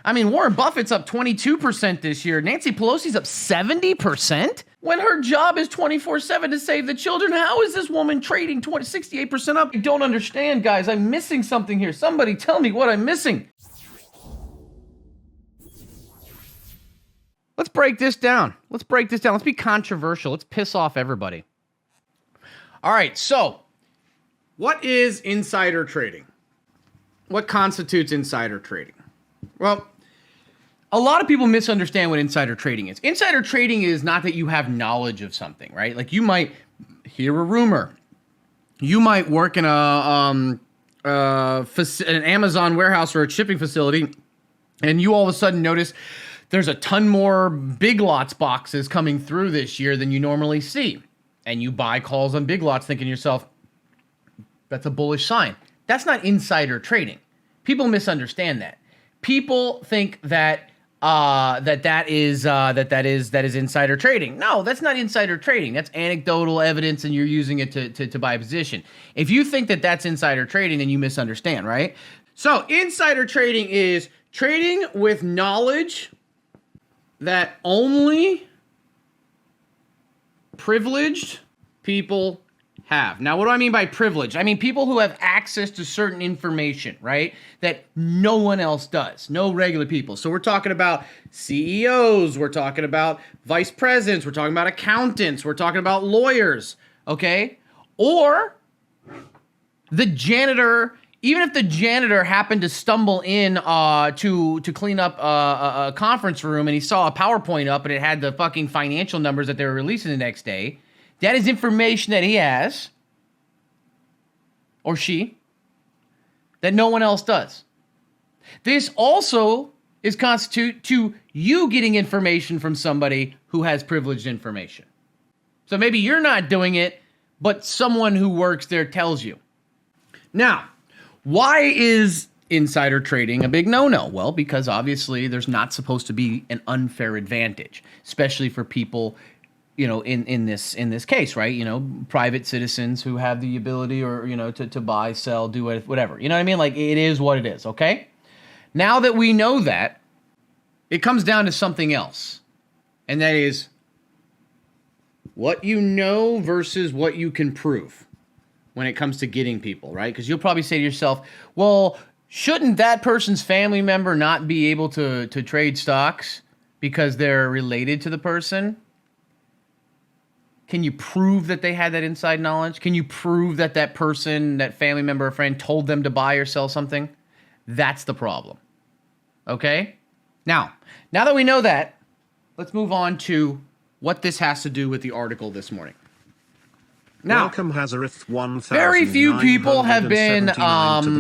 I mean, Warren Buffett's up 22% this year. Nancy Pelosi's up 70%? When her job is 24/7 to save the children, how is this woman trading 68% up? I don't understand, guys. I'm missing something here. Somebody tell me what I'm missing. Let's break this down. Let's be controversial. Let's piss off everybody. All right, so what is insider trading? What constitutes insider trading? Well, a lot of people misunderstand what insider trading is. Insider trading is not that you have knowledge of something, right? Like you might hear a rumor. You might work in an Amazon warehouse or a shipping facility, and you all of a sudden notice there's a ton more Big Lots boxes coming through this year than you normally see. And you buy calls on Big Lots thinking to yourself, that's a bullish sign. That's not insider trading. People misunderstand that. People think that that is insider trading. No, that's not insider trading. That's anecdotal evidence, and you're using it to buy a position. If you think that that's insider trading, then you misunderstand, right? So insider trading is trading with knowledge that only privileged people have. Now, what do I mean by privilege? I mean people who have access to certain information, right? That no one else does. No regular people. So we're talking about CEOs. We're talking about vice presidents. We're talking about accountants. We're talking about lawyers, okay? Or the janitor. Even if the janitor happened to stumble in to clean up a conference room and he saw a PowerPoint up and it had the fucking financial numbers that they were releasing the next day, that is information that he has, or she, that no one else does. This also is constitute to you getting information from somebody who has privileged information. So maybe you're not doing it, but someone who works there tells you. Now, why is insider trading a big no-no? Well, because obviously there's not supposed to be an unfair advantage, especially for people, you know, in this case, right? You know, private citizens who have the ability or, you know, to buy, sell, do whatever. You know what I mean? Like, it is what it is, okay? Now that we know that, it comes down to something else. And that is what you know versus what you can prove when it comes to getting people, right? Because you'll probably say to yourself, well, shouldn't that person's family member not be able to trade stocks because they're related to the person? Can you prove that they had that inside knowledge? Can you prove that that person, that family member or friend told them to buy or sell something? That's the problem. Okay? Now that we know that, let's move on to what this has to do with the article this morning. Now, Welcome, Hazareth 1,979 very few people have to been the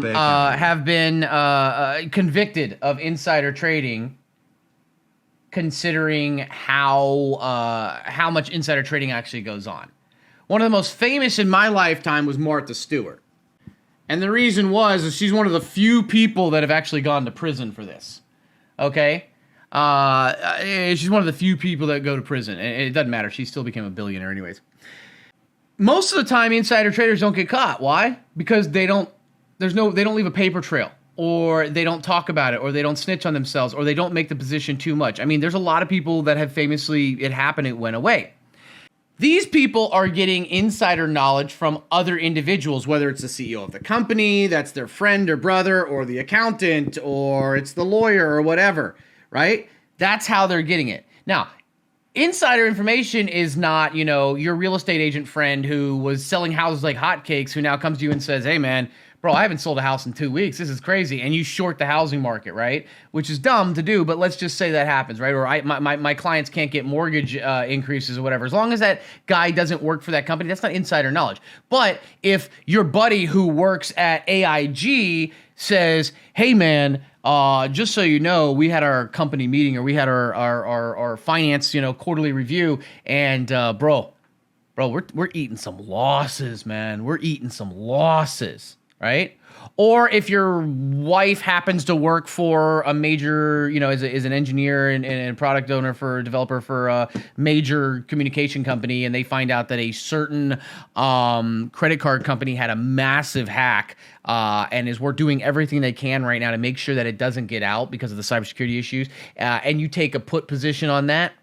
Bear Gallery. convicted of insider trading, considering how much insider trading actually goes on. One of the most famous in my lifetime was Martha Stewart, and the reason is she's one of the few people that have actually gone to prison for this. Okay, she's one of the few people that go to prison, and it doesn't matter. She still became a billionaire, anyways. Most of the time, insider traders don't get caught. Why? Because they don't leave a paper trail, or they don't talk about it, or they don't snitch on themselves, or they don't make the position too much. I mean, there's a lot of people that have famously, it happened, it went away. These people are getting insider knowledge from other individuals, whether it's the CEO of the company, that's their friend or brother, or the accountant, or it's the lawyer or whatever, right? That's how they're getting it. Now, insider information is not, you know, your real estate agent friend who was selling houses like hotcakes who now comes to you and says, hey man, bro, I haven't sold a house in 2 weeks. This is crazy. And you short the housing market, right? Which is dumb to do, but let's just say that happens, right? Or my clients can't get mortgage increases or whatever. As long as that guy doesn't work for that company, that's not insider knowledge. But if your buddy who works at AIG says, hey man, just so you know, we had our company meeting, or we had our finance, you know, quarterly review, and bro, we're eating some losses, man. We're eating some losses. right? Or if your wife happens to work for a major, is an engineer and product owner for a developer for a major communication company, and they find out that a certain credit card company had a massive hack and is doing everything they can right now to make sure that it doesn't get out because of the cybersecurity issues, and you take a put position on that,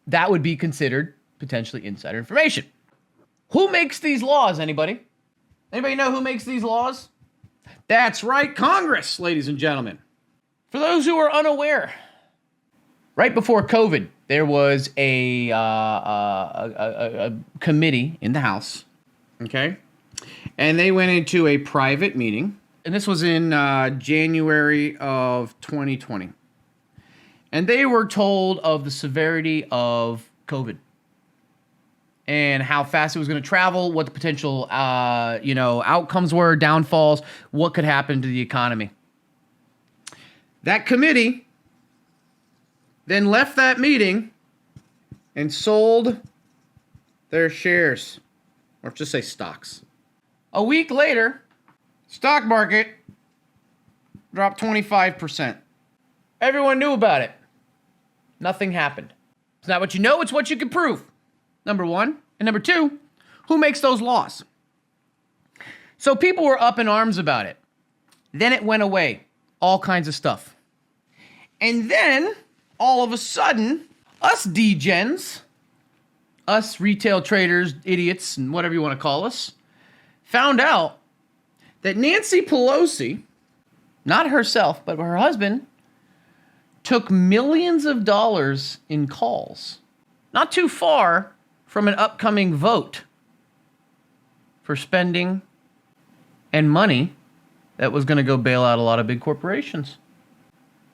that would be considered potentially insider information. Who makes these laws, anybody? Anybody know who makes these laws? That's right, Congress, ladies and gentlemen. For those who are unaware, right before COVID, there was a committee in the House, okay? And they went into a private meeting, and this was in January of 2020. And they were told of the severity of COVID and how fast it was going to travel, what the potential, outcomes were, downfalls, what could happen to the economy. That committee then left that meeting and sold their shares, or just say stocks. A week later, stock market dropped 25%. Everyone knew about it. Nothing happened. It's not what you know, it's what you can prove. Number one. And number two, who makes those laws? So people were up in arms about it. Then it went away. All kinds of stuff. And then, all of a sudden, us degens, us retail traders, idiots, and whatever you want to call us, found out that Nancy Pelosi, not herself, but her husband, took millions of dollars in calls. Not too far from an upcoming vote for spending and money that was going to go bail out a lot of big corporations.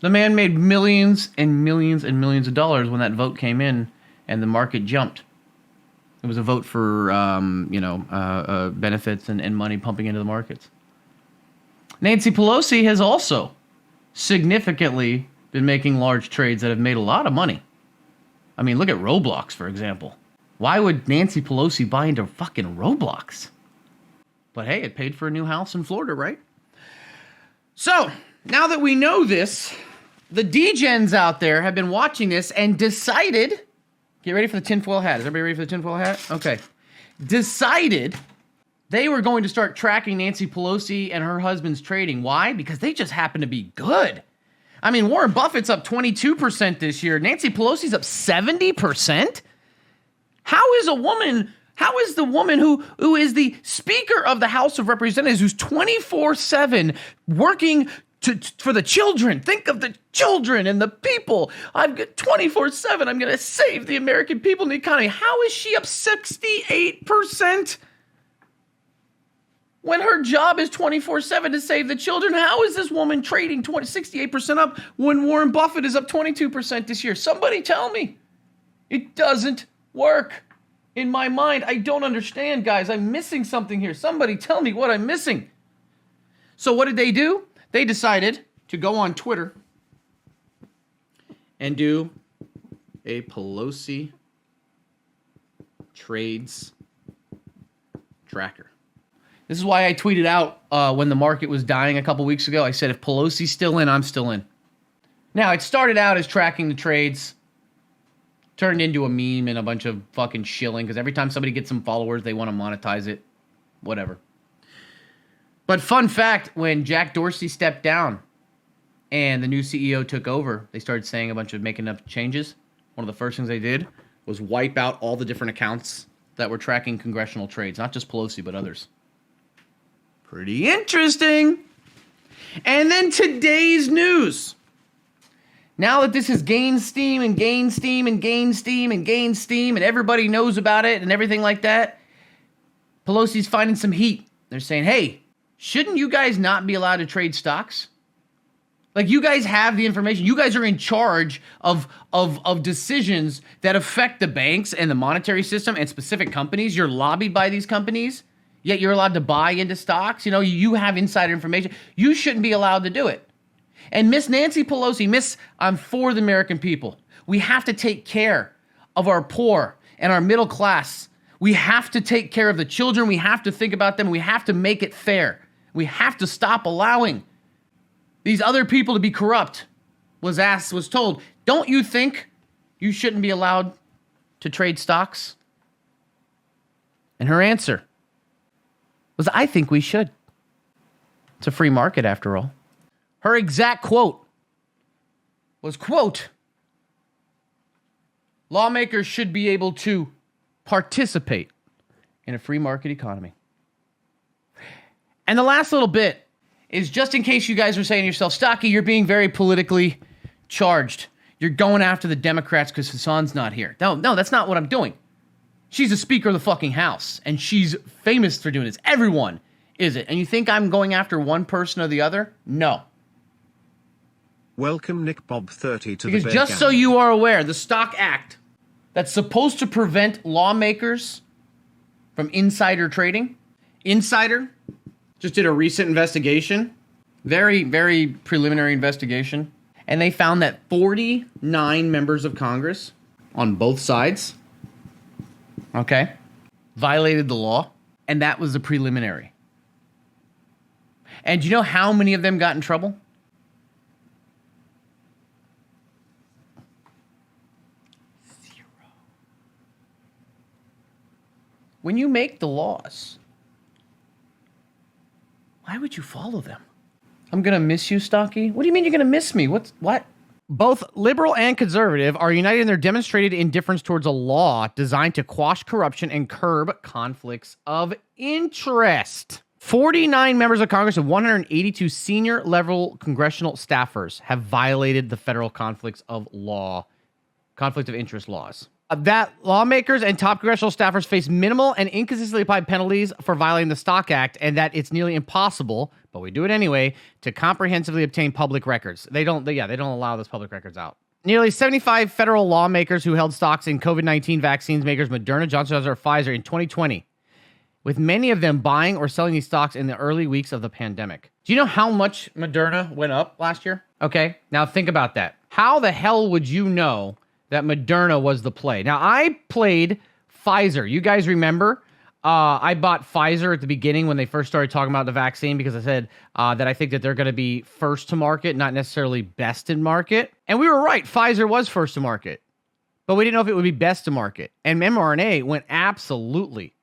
The man made millions and millions and millions of dollars when that vote came in and the market jumped. It was a vote for, benefits and money pumping into the markets. Nancy Pelosi has also significantly been making large trades that have made a lot of money. I mean, look at Roblox, for example. Why would Nancy Pelosi buy into fucking Roblox? But hey, it paid for a new house in Florida, right? So, now that we know this, the degens out there have been watching this and decided, get ready for the tinfoil hat. Is everybody ready for the tinfoil hat? Okay. Decided they were going to start tracking Nancy Pelosi and her husband's trading. Why? Because they just happen to be good. I mean, Warren Buffett's up 22% this year. Nancy Pelosi's up 70%? How is the woman who is the Speaker of the House of Representatives, who's 24/7 working for the children? Think of the children and the people. I've got 24/7. I'm going to save the American people and the economy. How is she up 68%? When her job is 24/7 to save the children, how is this woman trading 68% up when Warren Buffett is up 22% this year? Somebody tell me. It doesn't work. In my mind, I don't understand, guys. I'm missing something here. Somebody tell me what I'm missing. So what did they do? They decided to go on Twitter and do a Pelosi trades tracker. This is why I tweeted out when the market was dying a couple weeks ago. I said, if Pelosi's still in, I'm still in. Now, it started out as tracking the trades, turned into a meme and a bunch of fucking shilling, because every time somebody gets some followers, they want to monetize it. Whatever. But fun fact, when Jack Dorsey stepped down and the new CEO took over, they started saying a bunch of making up changes. One of the first things they did was wipe out all the different accounts that were tracking congressional trades, not just Pelosi, but others. Pretty interesting. And then today's news. Now that this has gained steam and gained steam and gained steam and gained steam and everybody knows about it and everything like that, Pelosi's finding some heat. They're saying, hey, shouldn't you guys not be allowed to trade stocks? Like, you guys have the information. You guys are in charge of decisions that affect the banks and the monetary system and specific companies. You're lobbied by these companies, yet you're allowed to buy into stocks. You know, you have insider information. You shouldn't be allowed to do it. And Miss Nancy Pelosi, I'm for the American people. We have to take care of our poor and our middle class. We have to take care of the children. We have to think about them. We have to make it fair. We have to stop allowing these other people to be corrupt. Was told, don't you think you shouldn't be allowed to trade stocks? And her answer was, I think we should. It's a free market after all. Her exact quote was, quote, lawmakers should be able to participate in a free market economy. And the last little bit is just in case you guys are saying to yourself, Stocky, you're being very politically charged. You're going after the Democrats because Hassan's not here. No, that's not what I'm doing. She's the Speaker of the fucking House, and she's famous for doing this. Everyone is it. And you think I'm going after one person or the other? No. Welcome, Nick Bob 30 to because the just so you are aware, the Stock Act that's supposed to prevent lawmakers from insider trading. Insider just did a recent investigation, very, very preliminary investigation, and they found that 49 members of Congress on both sides, okay, violated the law, and that was the preliminary. And do you know how many of them got in trouble? 0. When you make the laws, why would you follow them? I'm going to miss you, Stocky. What do you mean you're going to miss me? What? Both liberal and conservative are united in their demonstrated indifference towards a law designed to quash corruption and curb conflicts of interest. 49 members of Congress and 182 senior level congressional staffers have violated the federal conflict of interest laws. That lawmakers and top congressional staffers face minimal and inconsistently applied penalties for violating the Stock Act, and that it's nearly impossible, but we do it anyway, to comprehensively obtain public records. They don't allow those public records out. Nearly 75 federal lawmakers who held stocks in COVID-19 vaccines makers Moderna, Johnson & Johnson, or Pfizer in 2020, with many of them buying or selling these stocks in the early weeks of the pandemic. Do you know how much Moderna went up last year? Okay, now think about that. How the hell would you know that Moderna was the play? Now, I played Pfizer. You guys remember? I bought Pfizer at the beginning when they first started talking about the vaccine because I said that I think that they're going to be first to market, not necessarily best in market. And we were right. Pfizer was first to market. But we didn't know if it would be best to market. And mRNA went absolutely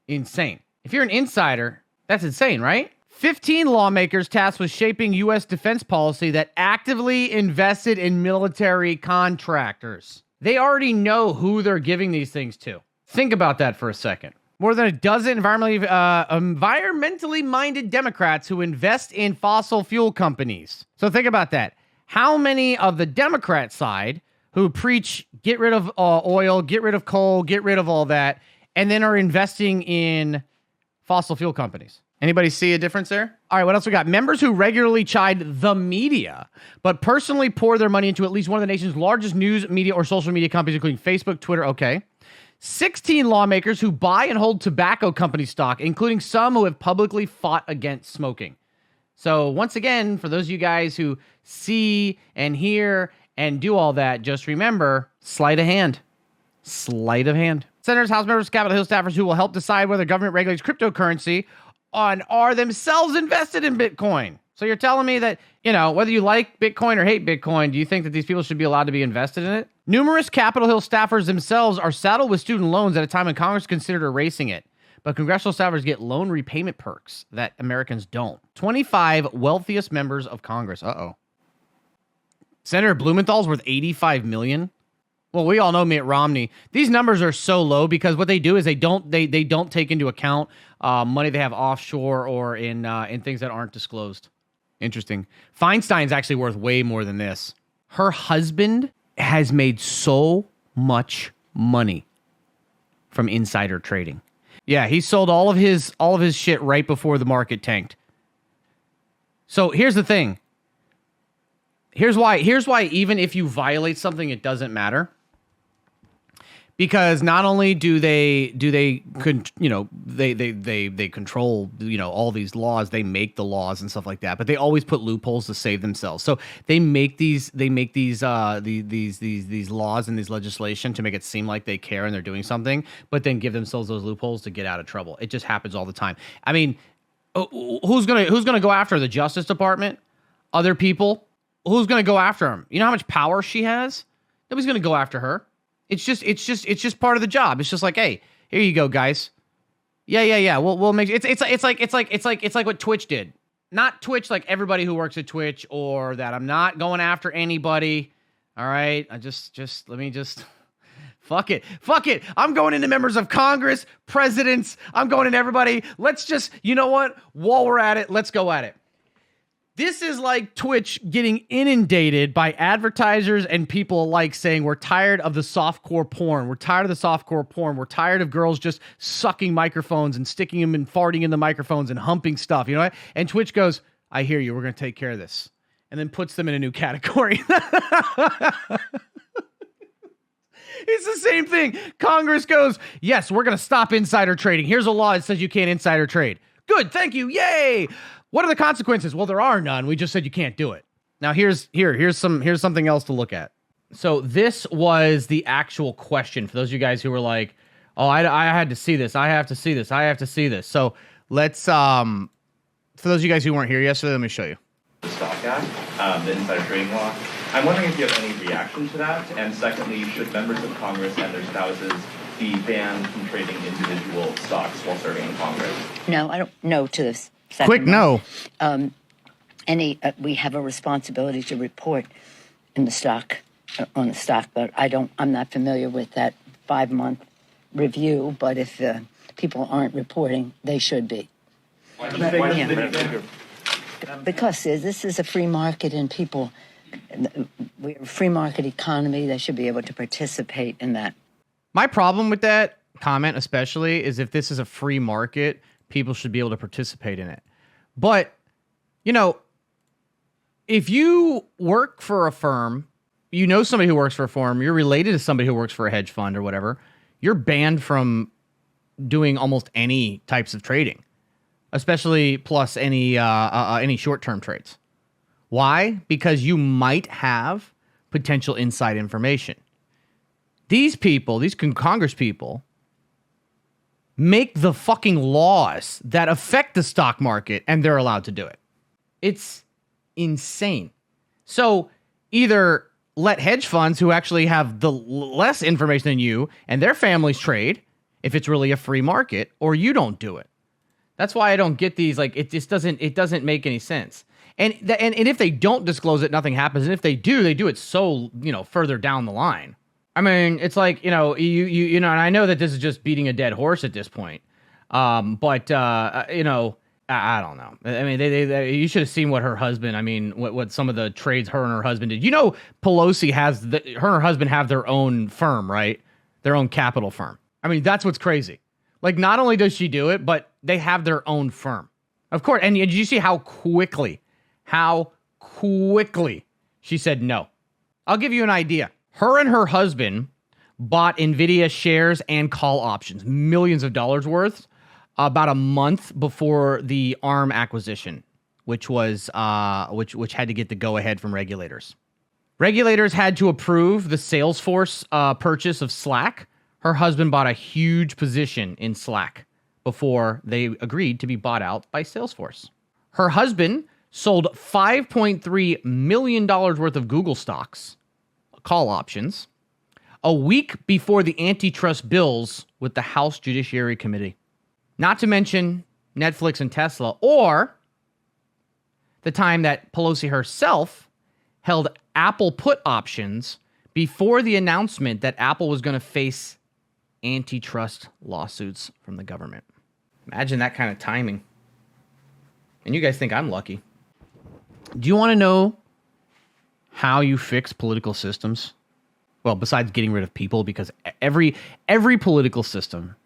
insane. If you're an insider, that's insane, right? 15 lawmakers tasked with shaping U.S. defense policy that actively invested in military contractors. They already know who they're giving these things to. Think about that for a second. More than a dozen environmentally minded Democrats who invest in fossil fuel companies. So think about that. How many of the Democrat side who preach get rid of oil, get rid of coal, get rid of all that, and then are investing in fossil fuel companies? Anybody see a difference there? All right, what else we got? Members who regularly chide the media, but personally pour their money into at least one of the nation's largest news, media, or social media companies, including Facebook, Twitter, okay. 16 lawmakers who buy and hold tobacco company stock, including some who have publicly fought against smoking. So once again, for those of you guys who see and hear and do all that, just remember, sleight of hand. Sleight of hand. Senators, House members, Capitol Hill staffers who will help decide whether government regulates cryptocurrency are themselves invested in Bitcoin. So you're telling me that, whether you like Bitcoin or hate Bitcoin, do you think that these people should be allowed to be invested in it? Numerous Capitol Hill staffers themselves are saddled with student loans at a time when Congress considered erasing it. But congressional staffers get loan repayment perks that Americans don't. 25 wealthiest members of Congress. Uh-oh. Senator Blumenthal's worth $85 million. Well, we all know Mitt Romney. These numbers are so low because what they do is they don't take into account money they have offshore or in things that aren't disclosed. Interesting. Feinstein's actually worth way more than this. Her husband has made so much money from insider trading. Yeah, he sold all of his shit right before the market tanked. So here's the thing. Here's why even if you violate something, it doesn't matter. Because not only do they they control all these laws, they make the laws and stuff like that, but they always put loopholes to save themselves. So they make these laws and these legislation to make it seem like they care and they're doing something, but then give themselves those loopholes to get out of trouble. It just happens all the time. I mean, who's gonna go after the Justice Department? Other people? Who's gonna go after him? You know how much power she has? Nobody's gonna go after her. It's just part of the job. It's just like, hey, here you go, guys. Yeah. We'll make it's like what Twitch did. Not Twitch like everybody who works at Twitch or that. I'm not going after anybody. All right. Let me fuck it. I'm going into members of Congress, presidents. I'm going into everybody. Let's just, you know what? While we're at it, let's go at it. This is like Twitch getting inundated by advertisers and people alike saying, we're tired of the softcore porn. We're tired of the softcore porn. We're tired of girls just sucking microphones and sticking them and farting in the microphones and humping stuff. You know what? And Twitch goes, I hear you. We're going to take care of this. And then puts them in a new category. It's the same thing. Congress goes, yes, we're going to stop insider trading. Here's a law that says you can't insider trade. Good. Thank you. Yay. What are the consequences? Well, there are none. We just said you can't do it. Now here's something else to look at. So this was the actual question for those of you guys who were like, oh, I had to see this. I have to see this. I have to see this. So let's for those of you guys who weren't here yesterday, let me show you. The Stock Act, the insider trading law. I'm wondering if you have any reaction to that. And secondly, should members of Congress and their spouses be banned from trading individual stocks while serving in Congress? No, I don't know to this. Quick no. We have a responsibility to report in the stock on the stock, but I'm not familiar with that 5-month review. But if people aren't reporting, they should be. Why should they be? Because this is a free market, and we're a free market economy. They should be able to participate in that. My problem with that comment, especially, is if this is a free market, people should be able to participate in it. But, if you work for a firm, you know somebody who works for a firm, you're related to somebody who works for a hedge fund or whatever, you're banned from doing almost any types of trading, especially plus any short-term trades. Why? Because you might have potential inside information. These people, these Congress people, make the fucking laws that affect the stock market, and they're allowed to do it. It's insane. So either let hedge funds who actually have the less information than you and their families trade if it's really a free market, or you don't do it. That's why I don't get these. Like, it just doesn't make any sense. And if they don't disclose it, nothing happens. And if they do it so, further down the line. I mean, it's like, and I know that this is just beating a dead horse at this point. But I don't know. I mean, they you should have seen what her husband, what some of the trades her and her husband did. Pelosi her and her husband have their own firm, right? Their own capital firm. I mean, that's what's crazy. Like, not only does she do it, but they have their own firm. Of course. And did you see how quickly she said no? I'll give you an idea. Her and her husband bought NVDA shares and call options, millions of dollars worth, about a month before the ARM acquisition, which was which had to get the go-ahead from regulators. Regulators had to approve the Salesforce purchase of Slack. Her husband bought a huge position in Slack before they agreed to be bought out by Salesforce. Her husband sold $5.3 million worth of Google stocks, call options, a week before the antitrust bills with the House Judiciary Committee. Not to mention Netflix and Tesla, or the time that Pelosi herself held Apple put options before the announcement that Apple was going to face antitrust lawsuits from the government. Imagine that kind of timing. And you guys think I'm lucky. Do you want to know how you fix political systems? Well, besides getting rid of people, because every political system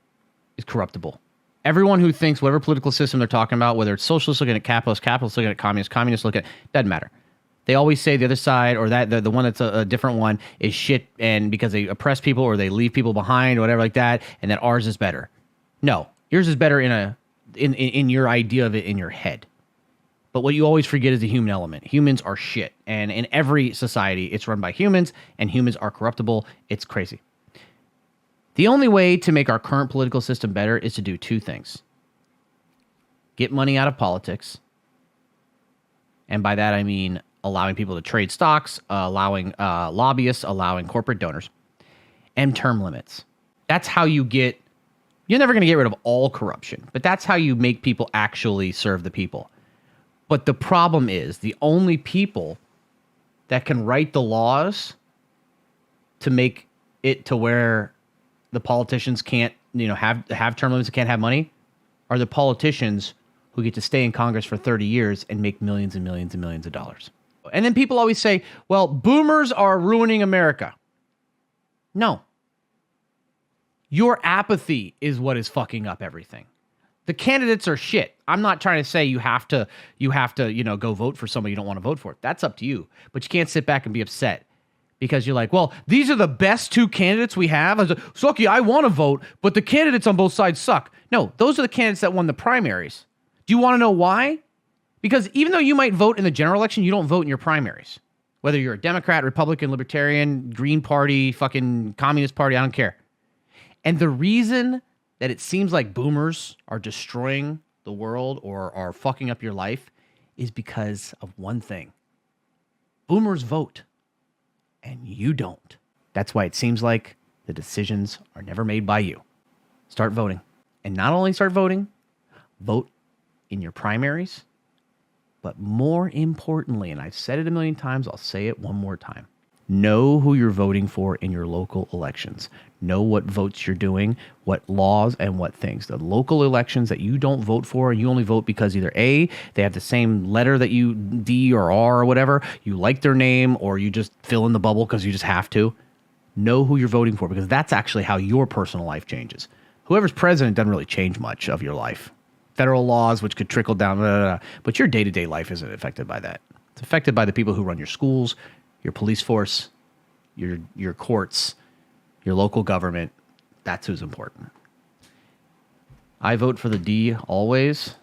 is corruptible. Everyone who thinks whatever political system they're talking about, whether it's socialists looking at capitalists, capitalists looking at communists, communists looking at, doesn't matter. They always say the other side, or that the one that's a different one, is shit, and because they oppress people or they leave people behind or whatever like that, and that ours is better. No, yours is better in your idea of it in your head. But what you always forget is the human element. Humans are shit, and in every society, it's run by humans, and humans are corruptible. It's crazy. The only way to make our current political system better is to do two things: get money out of politics, and by that I mean allowing people to trade stocks, allowing lobbyists, allowing corporate donors, and term limits. That's how you get... You're never going to get rid of all corruption, but that's how you make people actually serve the people. But the problem is the only people that can write the laws to make it to where the politicians can't, have term limits and can't have money are the politicians who get to stay in Congress for 30 years and make millions and millions and millions of dollars. And then people always say, well, boomers are ruining America. No. Your apathy is what is fucking up everything. The candidates are shit. I'm not trying to say you have to, go vote for somebody you don't want to vote for. That's up to you. But you can't sit back and be upset because you're like, well, these are the best two candidates we have. I was like, Sucky, I want to vote, but the candidates on both sides suck. No, those are the candidates that won the primaries. Do you want to know why? Because even though you might vote in the general election, you don't vote in your primaries. Whether you're a Democrat, Republican, Libertarian, Green Party, fucking Communist Party, I don't care. And the reason that it seems like boomers are destroying the world or are fucking up your life is because of one thing. Boomers vote, and you don't. That's why it seems like the decisions are never made by you. Start voting. And not only start voting, vote in your primaries, but more importantly, and I've said it a million times, I'll say it one more time. Know who you're voting for in your local elections. Know what votes you're doing, what laws and what things. The local elections that you don't vote for, and you only vote because either A, they have the same letter that you, D or R or whatever, you like their name, or you just fill in the bubble because you just have to. Know who you're voting for, because that's actually how your personal life changes. Whoever's president doesn't really change much of your life. Federal laws, which could trickle down, but your day-to-day life isn't affected by that. It's affected by the people who run your schools, your police force, your courts, your local government. That's who's important. I vote for the D always.